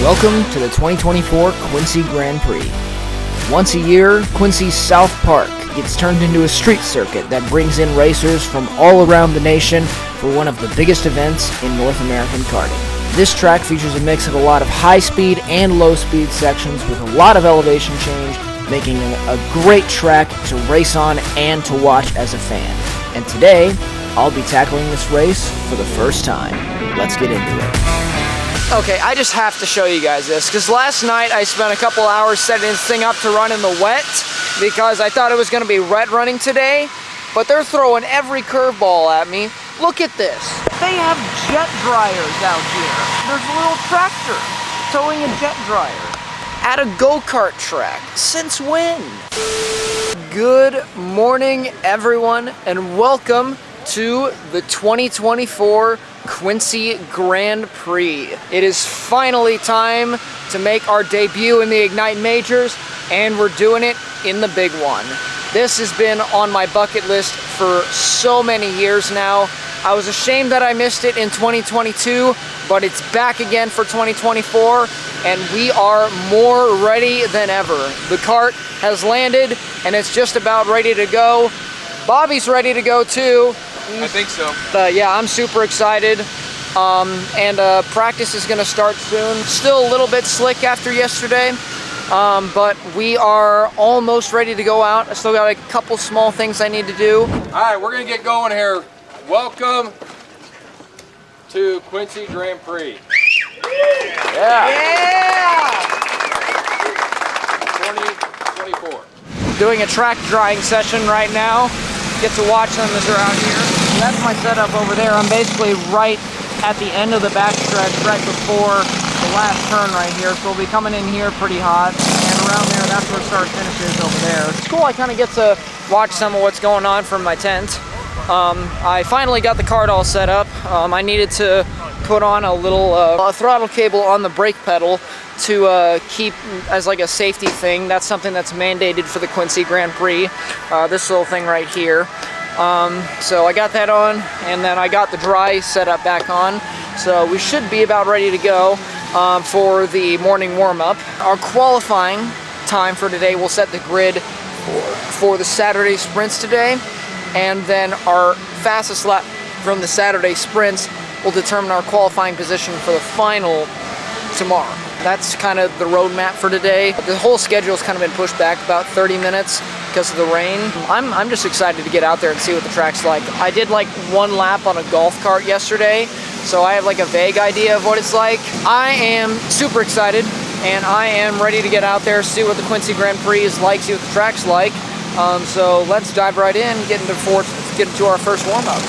Welcome to the 2024 Quincy Grand Prix. Once a year, Quincy's South Park gets turned into a street circuit that brings in racers from all around the nation for one of the biggest events in North American karting. This track features a mix of a lot of high-speed and low-speed sections with a lot of elevation change, making it a great track to race on and to watch as a fan. And today, I'll be tackling this race for the first time. Let's get into it. Okay, I just have to show you guys this, because last night I spent a couple hours setting this thing up to run in the wet, because I thought it was going to be wet running today, but they're throwing every curveball at me. Look at this. They have jet dryers out here. There's a little tractor towing a jet dryer at a go-kart track. Since when? Good morning, everyone, and welcome to the 2024 Quincy Grand Prix. It is finally time to make our debut in the Ignite Majors, and we're doing it in the big one. This has been on my bucket list for so many years now. I was ashamed that I missed it in 2022, but it's back again for 2024, and we are more ready than ever. The kart has landed, and it's just about ready to go. Bobby's ready to go too. I think so. Yeah, I'm super excited. Practice is gonna start soon. Still a little bit slick after yesterday, but we are almost ready to go out. I still got a couple small things I need to do. All right, we're gonna get going here. Welcome to Quincy Grand Prix. Yeah! 2024. Doing a track drying session right now. Get to watch them as they're out here. So that's my setup over there. I'm basically right at the end of the backstretch, right before the last turn right here. So we'll be coming in here pretty hot, and around there, that's where start finish is over there. It's cool, I kind of get to watch some of what's going on from my tent. I finally got the kart all set up. I needed to put on a little throttle cable on the brake pedal to keep as like a safety thing. That's something that's mandated for the Quincy Grand Prix. This little thing right here. So I got that on, and then I got the dry setup back on. So we should be about ready to go for the morning warm-up. Our qualifying time for today will set the grid for the Saturday sprints today, and then our fastest lap from the Saturday sprints will determine our qualifying position for the final tomorrow. That's kind of the roadmap for today. The whole schedule's kind of been pushed back about 30 minutes because of the rain. I'm just excited to get out there and see what the track's like. I did like one lap on a golf cart yesterday, so I have like a vague idea of what it's like. I am super excited, and I am ready to get out there, see what the Quincy Grand Prix is like, see what the track's like. So let's dive right in, get into our first warm-up.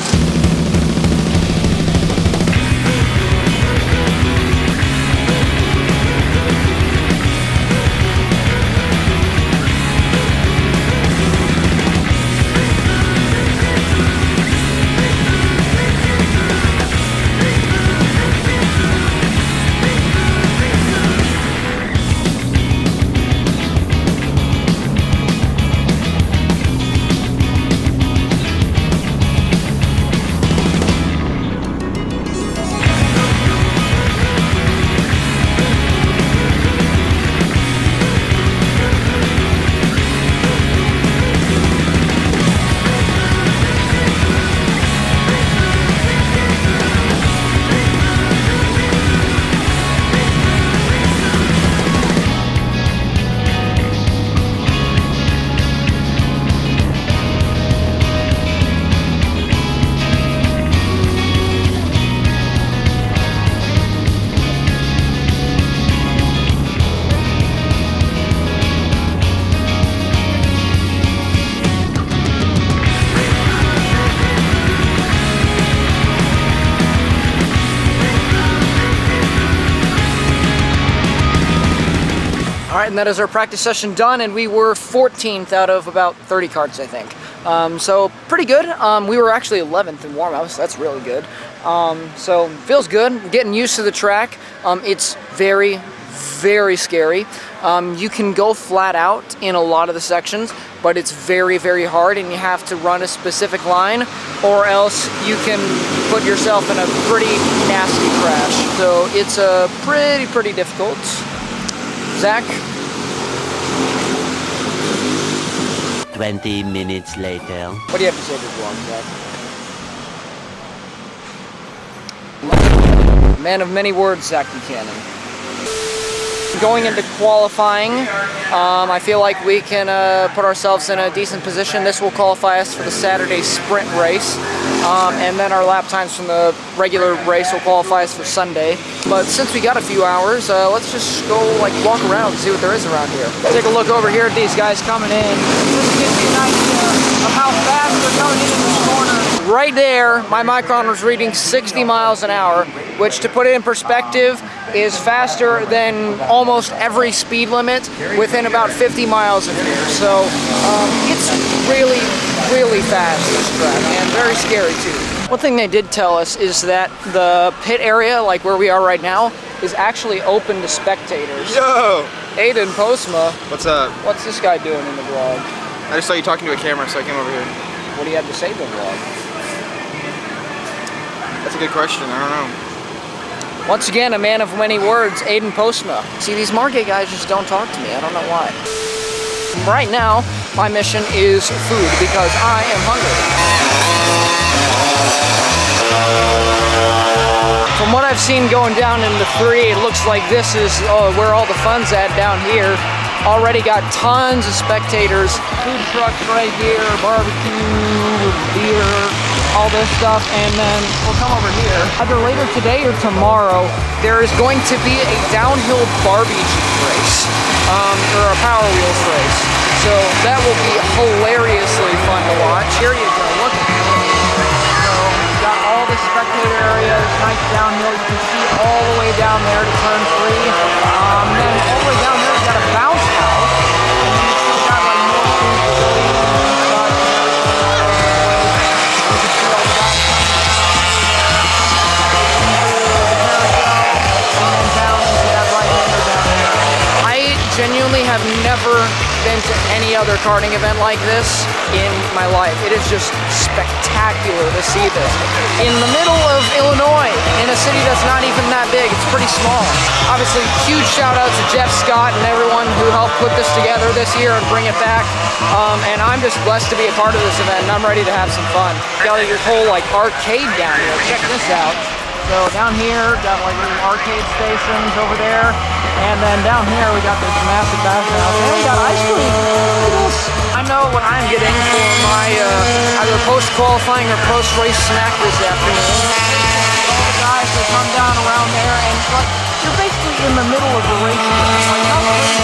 Alright, and that is our practice session done, and we were 14th out of about 30 karts, I think. So pretty good. We were actually 11th in warm-ups. That's really good. So feels good. Getting used to the track. It's very, very scary. You can go flat out in a lot of the sections, but it's very, very hard, and you have to run a specific line, or else you can put yourself in a pretty nasty crash. So so it's pretty difficult. Zach? 20 minutes later. What do you have to say to the vlog, Zach? Man of many words, Zach Buchanan. Going into qualifying, I feel like we can put ourselves in a decent position. This will qualify us for the Saturday sprint race, and then our lap times from the regular race will qualify us for Sunday. But since we got a few hours, let's just go like walk around and see what there is around here. Take a look over here at these guys coming in. Just to give you an idea of how fast they're coming into this corner. Right there, my micron was reading 60 miles an hour, which, to put it in perspective, is faster than almost every speed limit within about 50 miles of here. So it's really fast, this track, and very scary too. One thing they did tell us is that the pit area, like where we are right now, is actually open to spectators. Yo! Aiden Postma. What's up? What's this guy doing in the vlog? I just saw you talking to a camera, so I came over here. What do you have to say to the vlog? That's a good question, I don't know. Once again, a man of many words, Aiden Postma. See, these Margate guys just don't talk to me. I don't know why. Right now, my mission is food because I am hungry. From what I've seen going down into 3, it looks like this is where all the fun's at down here. Already got tons of spectators. Food trucks right here, barbecue, beer, all this stuff, and then we'll come over here. Either later today or tomorrow, there is going to be a downhill Barbie Jeep race, or a Power Wheels race. So that will be hilariously fun to watch. Here you go, look at this. So we've got all the spectator areas, nice downhill. You can see all the way down there to turn 3. And then all the way down there, we've got a bounce house. And then you've got like more food pavilions and stuff. You can see all the guys coming down. And then down into that right-hander down there. I genuinely have never been to any other karting event like this in my life. It is just spectacular to see this. In the middle of Illinois, in a city that's not even that big, it's pretty small. Obviously, huge shout out to Jeff Scott and everyone who helped put this together this year and bring it back. And I'm just blessed to be a part of this event, and I'm ready to have some fun. Got your whole like arcade down here. Check this out. So down here, got like little arcade stations over there. And then down here, we got this massive bathhouse. And we got ice cream. Look at this. I know what I'm getting for my either post-qualifying or post-race snack this afternoon. All the guys that come down around there, and like, you're basically in the middle of the race. Like, how crazy.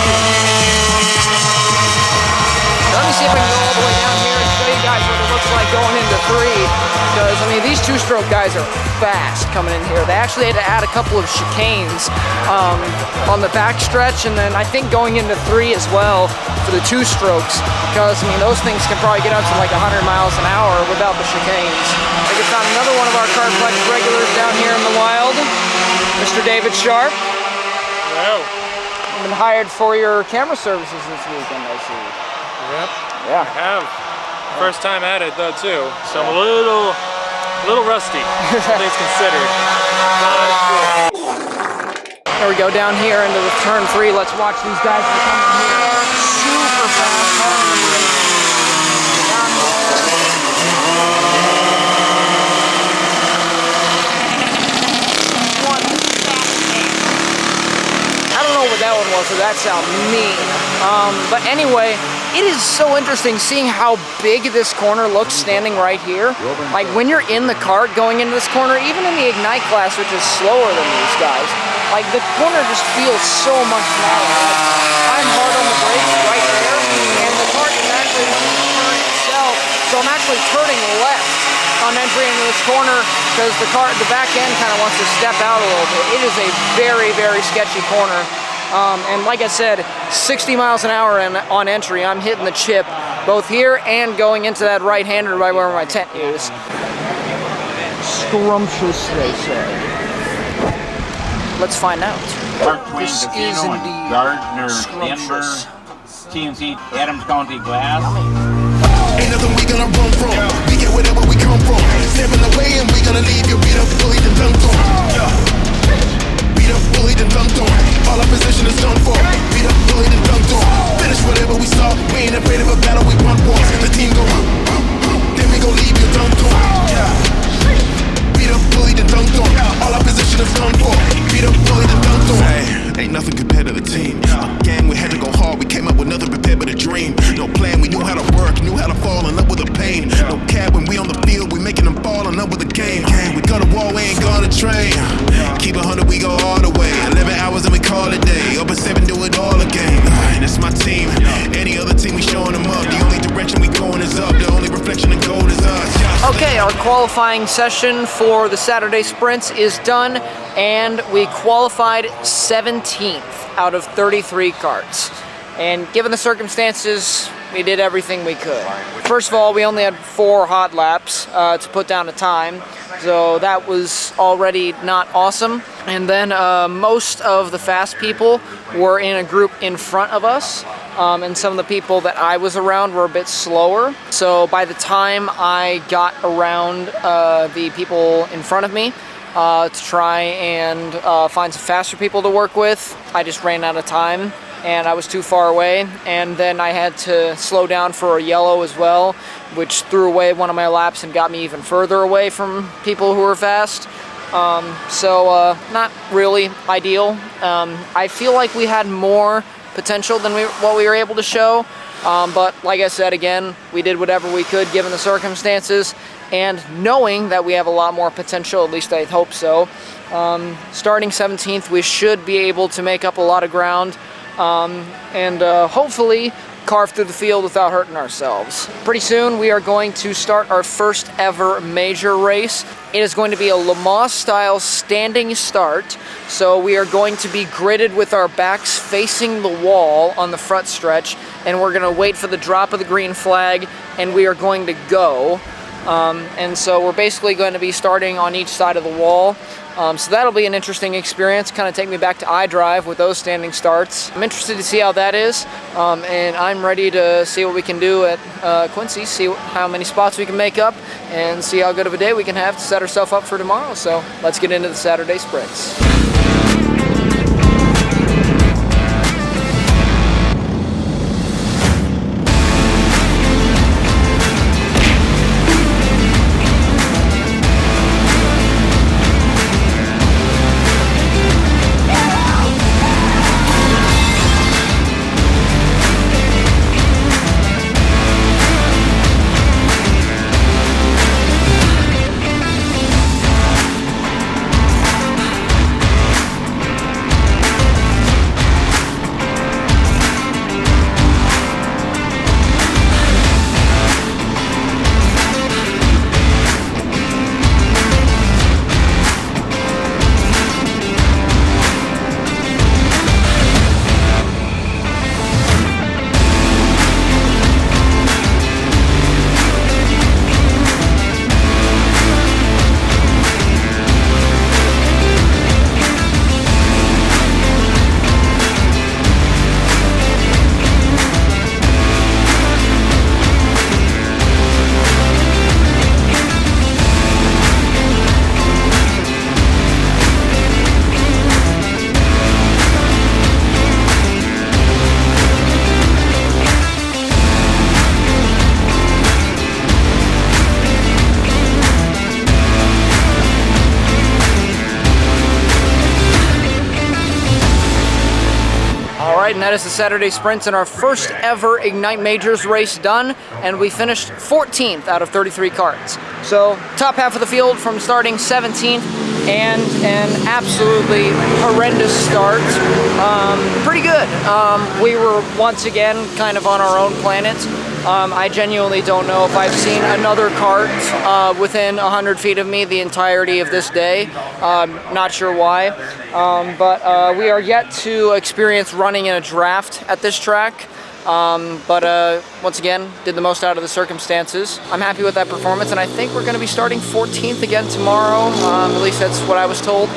Let me see if I can go all the way down here and show you guys what it looks like going into 3. Because, I mean, these 2-stroke guys are fast coming in here. They actually had to add a couple of chicanes on the back stretch, and then I think going into 3 as well for the 2-strokes. Because, I mean, those things can probably get up to like 100 miles an hour without the chicanes. I just found another one of our Carplex regulars down here in the wild, Mr. David Sharp. Wow. You've been hired for your camera services this weekend, I see. Yep. Yeah. I have. First time at it though too, so I'm a little rusty, all things considered. Here we go down here into the turn 3. Let's watch these guys that come in here. Super fast. I don't know what that one was, so that sounds mean. But anyway, it is so interesting seeing how big this corner looks standing right here. Like when you're in the kart going into this corner, even in the Ignite class, which is slower than these guys, like the corner just feels so much smaller. I'm hard on the brakes right there, and the kart is actually turn itself, so I'm actually turning left on entry into this corner because the back end kind of wants to step out a little bit. It is a very sketchy corner. And like I said, 60 miles an hour on entry. I'm hitting the chip both here and going into that right-hander right where my tent is. Scrumptious, they say. Let's find out. This is indeed Gardner, scrumptious. Denver, TNC, Adams County Glass. Ain't nothing we gonna run from. We get whatever we come from. Stepping away and we gonna leave you beat up, bullied and dunked on. be the bully that dunked on. Hey, ain't nothing compared to the team. Again, we had to go hard. We came up with nothing prepared but a dream. No plan, we knew how to work, knew how to fall in love with the pain. No cap when we on the field, we making them fall in love with the game. We gonna war, we ain't gonna train. Keep 100, we go all the way. 11 hours and we call it day. Up at 7, do it all again. And it's my team. Any other team, we showing them up. The only direction we going is up. The only reflection of gold is us. Okay, our qualifying session for the Saturday sprints is done, and we qualified 17th out of 33 carts. And given the circumstances, we did everything we could. First of all, we only had 4 hot laps to put down a time, so that was already not awesome. And then most of the fast people were in a group in front of us, and some of the people that I was around were a bit slower. So by the time I got around the people in front of me to try and find some faster people to work with, I just ran out of time. And I was too far away, and then I had to slow down for a yellow as well, which threw away one of my laps and got me even further away from people who were fast. So not really ideal. I feel like we had more potential than what we were able to show, but like I said, again, we did whatever we could given the circumstances, and knowing that we have a lot more potential, at least I hope so. Starting 17th, we should be able to make up a lot of ground, and hopefully carve through the field without hurting ourselves. Pretty soon we are going to start our first ever major race. It is going to be a Le Mans style standing start, so we are going to be gridded with our backs facing the wall on the front stretch, and we're going to wait for the drop of the green flag, and we are going to go. And so we're basically going to be starting on each side of the wall. So that'll be an interesting experience, kind of take me back to iDrive with those standing starts. I'm interested to see how that is, and I'm ready to see what we can do at Quincy, see how many spots we can make up, and see how good of a day we can have to set ourselves up for tomorrow. So let's get into the Saturday sprints. And that is the Saturday sprints and our first ever Ignite Majors race done, and we finished 14th out of 33 carts. So top half of the field from starting 17th, and an absolutely horrendous start. Pretty good. We were once again kind of on our own planet. I genuinely don't know if I've seen another cart within 100 feet of me the entirety of this day. Not sure why, but we are yet to experience running in a draft at this track. But once again, did the most out of the circumstances. I'm happy with that performance, and I think we're going to be starting 14th again tomorrow. At least that's what I was told.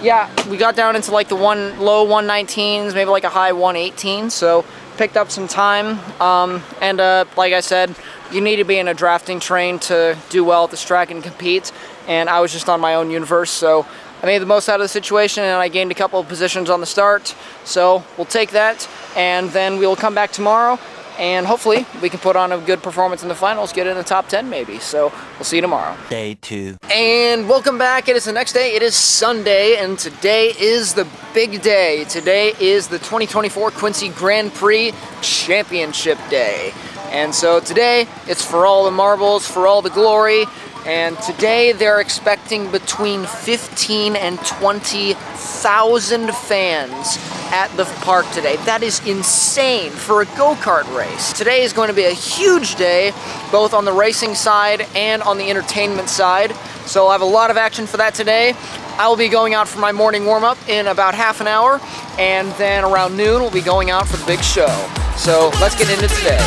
Yeah, we got down into like the low 119s, maybe like a high 118, so picked up some time. And like I said, you need to be in a drafting train to do well at this track and compete, and I was just on my own universe, so I made the most out of the situation, and I gained a couple of positions on the start, so we'll take that, and then we'll come back tomorrow and hopefully we can put on a good performance in the finals, get in the top 10 maybe. So we'll see you tomorrow. Day 2. And welcome back. It is the next day. It is Sunday, and today is the big day. Today is the 2024 Quincy Grand Prix Championship Day. And so today, it's for all the marbles, for all the glory. And today they're expecting between 15 and 20,000 fans at the park today. That is insane for a go-kart race. Today is going to be a huge day, both on the racing side and on the entertainment side. So I'll have a lot of action for that today. I will be going out for my morning warm-up in about half an hour, and then around noon we'll be going out for the big show. So let's get into today.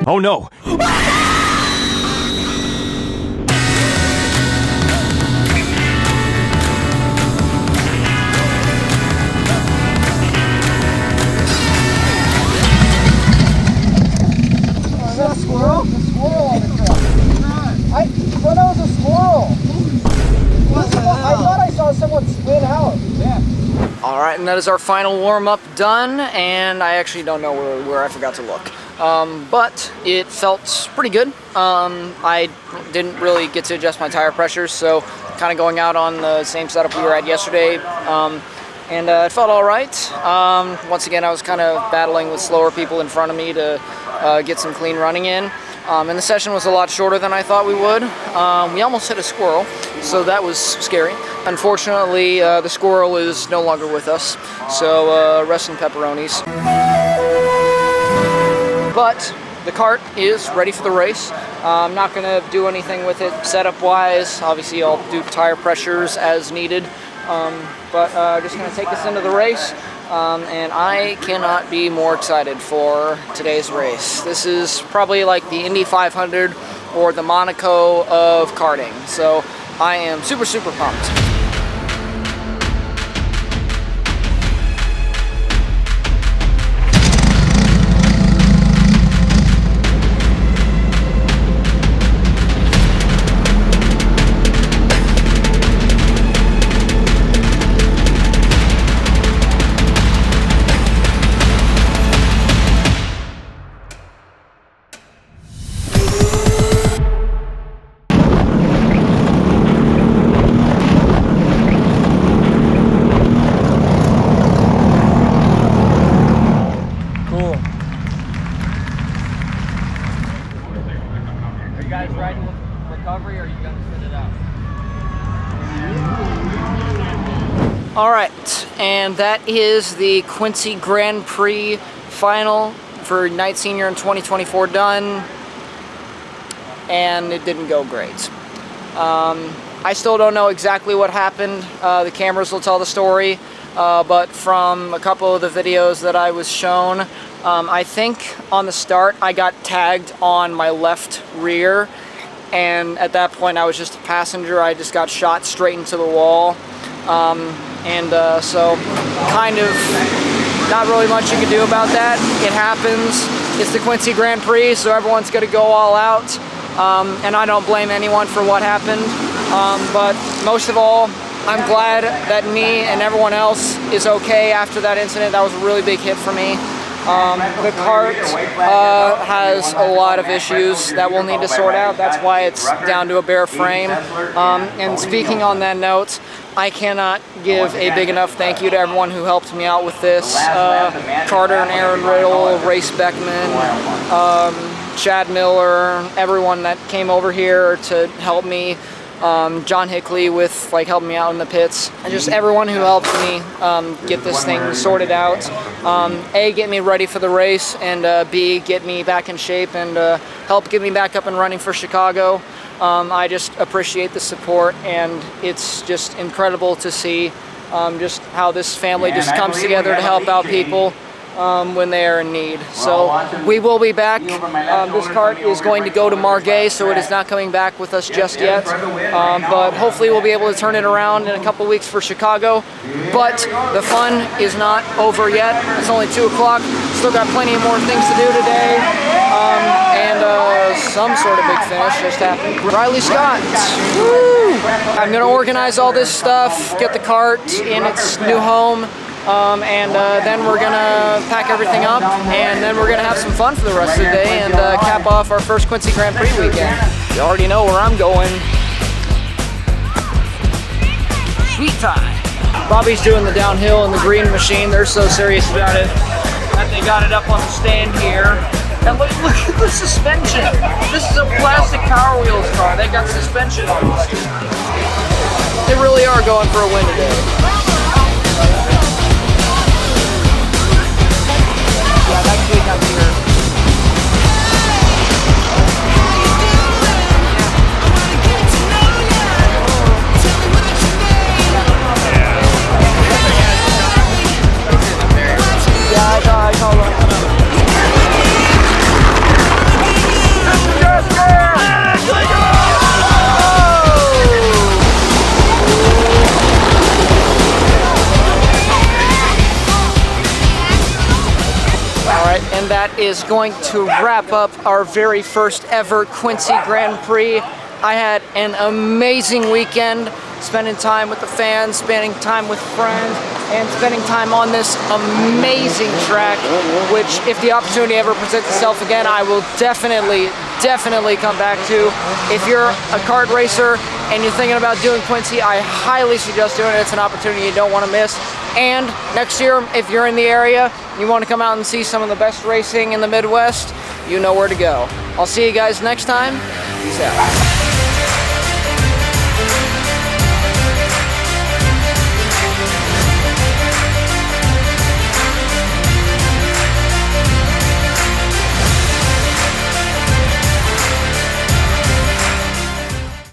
Oh no! Alright, and that is our final warm-up done, and I actually don't know where I forgot to look. But it felt pretty good. I didn't really get to adjust my tire pressures, so kind of going out on the same setup we were at yesterday, and it felt alright. Once again, I was kind of battling with slower people in front of me to get some clean running in. And the session was a lot shorter than I thought we would. We almost hit a squirrel, so that was scary. Unfortunately, the squirrel is no longer with us, so rest in pepperonis. But the kart is ready for the race. I'm not going to do anything with it setup-wise. Obviously, I'll do tire pressures as needed. But just going to take this into the race. And I cannot be more excited for today's race. This is probably like the Indy 500 or the Monaco of karting. So I am super, super pumped. Alright, and that is the Quincy Grand Prix final for Night Senior in 2024 done, and it didn't go great. I still don't know exactly what happened. The cameras will tell the story, but from a couple of the videos that I was shown, I think on the start I got tagged on my left rear, and at that point I was just a passenger. I just got shot straight into the wall. So kind of not really much you can do about that. It happens. It's the Quincy Grand Prix, so everyone's going to go all out. And I don't blame anyone for what happened. But most of all, I'm glad that me and everyone else is okay after that incident. That was a really big hit for me. The kart has a lot of issues that we'll need to sort out. That's why it's down to a bare frame. And speaking on that note, I cannot give a big enough thank you to everyone who helped me out with this. Carter and Aaron Riddle, Race Beckman, Chad Miller, everyone that came over here to help me. John Hickley with helping me out in the pits, and just everyone who helped me get this thing sorted out. A, get me ready for the race, and B, get me back in shape and help get me back up and running for Chicago. I just appreciate the support, and it's just incredible to see just how this family just comes together to help out people. when they are in need. So we will be back. This cart is going to go to Margay, so it is not coming back with us just yet. But hopefully we'll be able to turn it around in a couple weeks for Chicago. But the fun is not over yet. It's only 2 o'clock. Still got plenty of more things to do today. And some sort of big finish just happened. Riley Scott. Woo! I'm going to organize all this stuff, get the cart in its new home. And then we're gonna pack everything up, and then we're gonna have some fun for the rest of the day and cap off our first Quincy Grand Prix weekend. You already know where I'm going. Sweet time. Bobby's doing the downhill in the green machine. They're so serious about it that they got it up on the stand here. And look at the suspension. This is a plastic Power Wheels car. They got suspension on it. They really are going for a win today. And that is going to wrap up our very first ever Quincy Grand Prix. I had an amazing weekend, spending time with the fans, spending time with friends, and spending time on this amazing track, which if the opportunity ever presents itself again, I will definitely come back to. If you're a kart racer and you're thinking about doing Quincy, I highly suggest doing it. It's an opportunity you don't want to miss. And next year, if you're in the area, you want to come out and see some of the best racing in the Midwest, you know where to go. I'll see you guys next time. Peace out.